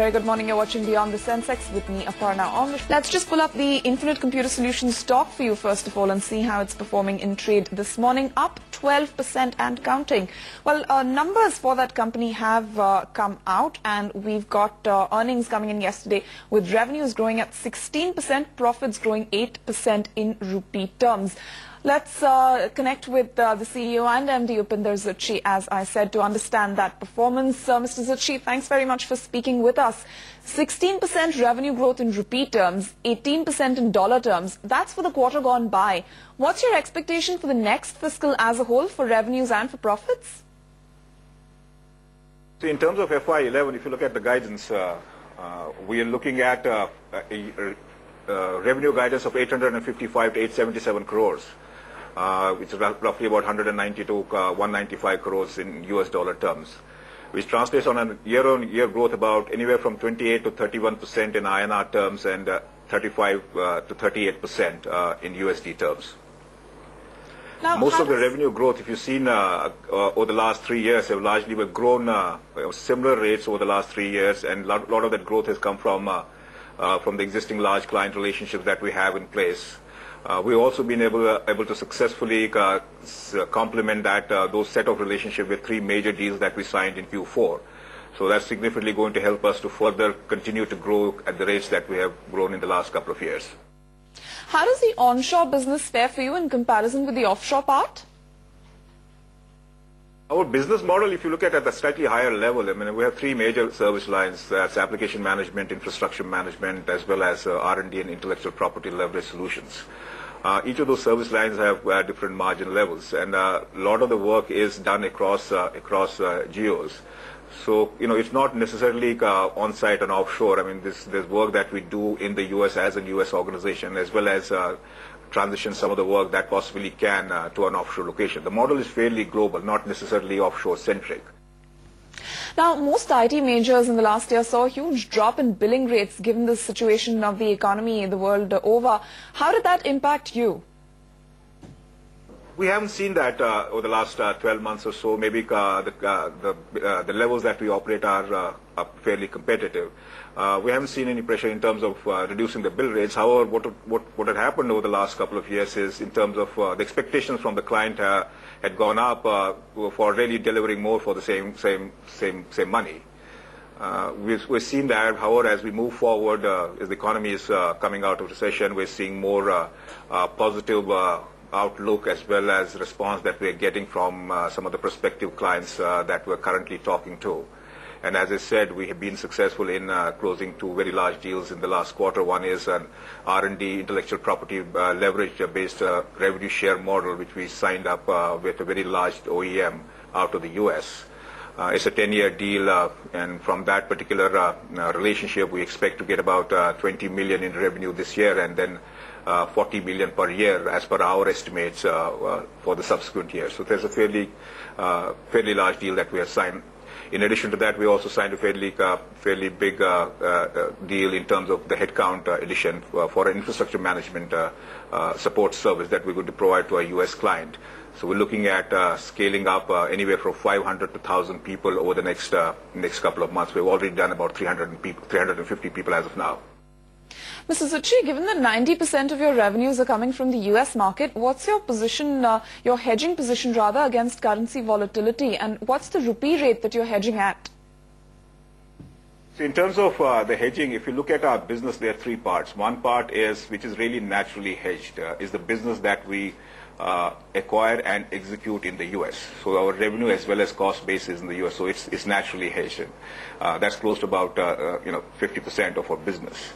very good morning. You're watching Beyond the Sensex with me, Aparna. Let's just pull up the Infinite Computer Solutions stock for you first of all and see how it's performing in trade this morning. Up 12% and counting. Well, numbers for that company have come out, and we've got earnings coming in yesterday with revenues growing at 16%, profits growing 8% in rupee terms. Let's connect with the CEO and MD Upinder Zutshi, as I said, to understand that performance. Mr. Zutshi, thanks very much for speaking with us. 16% revenue growth in rupee terms, 18% in dollar terms. That's for the quarter gone by. What's your expectation for the next fiscal as a whole for revenues and for profits? So in terms of FY11, if you look at the guidance, we are looking at revenue guidance of 855 to 877 crores. Which is roughly about 190 to 195 crores in US dollar terms, which translates on a year-on-year growth about anywhere from 28 to 31% in INR terms and 35 to 38% in USD terms. Now, most of the revenue growth, if you've seen over the last 3 years, have largely grown similar rates over the last 3 years, and a lot of that growth has come from the existing large client relationships that we have in place. We've also been able to successfully complement those set of relationships with 3 major deals that we signed in Q4. So that's significantly going to help us to further continue to grow at the rates that we have grown in the last couple of years. How does the onshore business fare for you in comparison with the offshore part? Our business model, if you look at a slightly higher level, I mean, we have 3 major service lines. That's application management, infrastructure management, as well as R&D and intellectual property leverage solutions. Each of those service lines have different margin levels, and a lot of the work is done across geos. So, it's not necessarily on-site and offshore. I mean, there's work that we do in the U.S. as a U.S. organization, as well as transition some of the work that possibly can to an offshore location. The model is fairly global, not necessarily offshore-centric. Now, most IT majors in the last year saw a huge drop in billing rates given the situation of the economy the world over. How did that impact you? We haven't seen that over the last 12 months or so. Maybe the levels that we operate are fairly competitive. We haven't seen any pressure in terms of reducing the bill rates. However, what had happened over the last couple of years is in terms of the expectations from the client had gone up for really delivering more for the same money. We've seen that. However, as we move forward, as the economy is coming out of recession, we're seeing more positive outlook as well as response that we're getting from some of the prospective clients that we're currently talking to. And as I said, we have been successful in closing 2 very large deals in the last quarter. One is an R&D intellectual property leverage-based revenue share model, which we signed up with a very large OEM out of the U.S. It's a 10-year deal, and from that particular relationship, we expect to get about 20 million in revenue this year, and then 40 million per year as per our estimates for the subsequent years. So there's a fairly large deal that we have signed. In addition to that, we also signed a fairly big deal in terms of the headcount addition for an infrastructure management support service that we're going to provide to a U.S. client. So we're looking at scaling up anywhere from 500 to 1,000 people over the next couple of months. We've already done about 350 people as of now. Mr. Zutshi, given that 90% of your revenues are coming from the U.S. market, what's your position, your hedging position rather, against currency volatility, and what's the rupee rate that you're hedging at? So in terms of the hedging, if you look at our business, there are 3 parts. One part is, which is really naturally hedged, is the business that we acquire and execute in the U.S. So our revenue as well as cost base is in the U.S. So it's naturally hedged. That's close to about 50% of our business.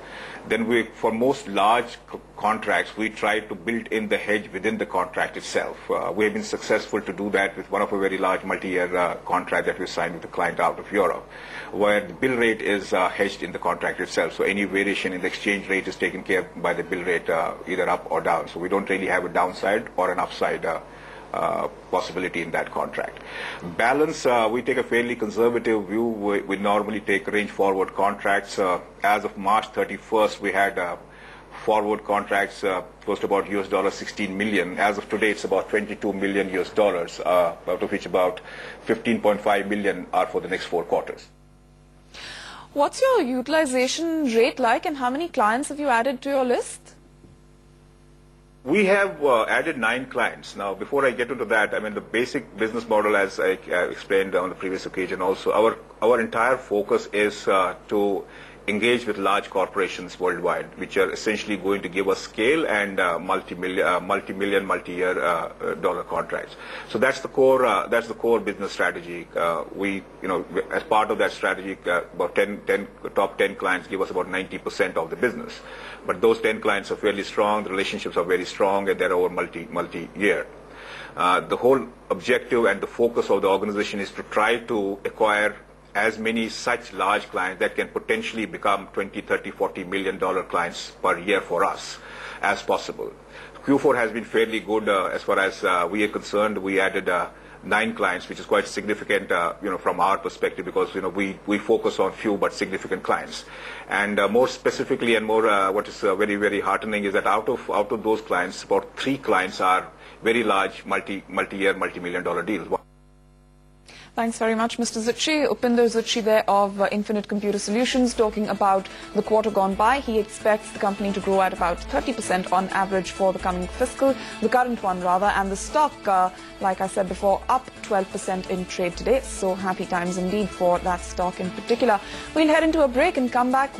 Then for most large contracts, we try to build in the hedge within the contract itself. We have been successful to do that with one of a very large multi-year contract that we signed with a client out of Europe, where the bill rate is hedged in the contract itself. So any variation in the exchange rate is taken care of by the bill rate, either up or down. So we don't really have a downside or an upside possibility in that contract. Balance, we take a fairly conservative view. We normally take range forward contracts. As of March 31st, we had forward contracts close to about $16 million. As of today, it's about $22 million, out of which about 15.5 million are for the next 4 quarters. What's your utilization rate like, and how many clients have you added to your list? We have added 9 clients. Now, before I get into that, I mean, the basic business model, as I explained on the previous occasion also, our entire focus is to engage with large corporations worldwide, which are essentially going to give us scale and multi-million, multi-year dollar contracts. So that's the core business strategy. As part of that strategy, about top 10 clients give us about 90% of the business. But those 10 clients are fairly strong, the relationships are very strong, and they're over multi-year. The whole objective and the focus of the organization is to try to acquire as many such large clients that can potentially become 20, 30, 40 million dollar clients per year for us as possible. Q4 has been fairly good as far as we are concerned. We added 9 clients, which is quite significant, from our perspective, because we focus on few but significant clients. And more specifically, and more what is very, very heartening is that out of those clients, about 3 clients are very large multi-year, multi-million dollar deals. Thanks very much, Mr. Zutshi. Upinder Zutshi there of Infinite Computer Solutions, talking about the quarter gone by. He expects the company to grow at about 30% on average for the coming fiscal, the current one rather, and the stock, like I said before, up 12% in trade today. So happy times indeed for that stock in particular. We'll head into a break and come back.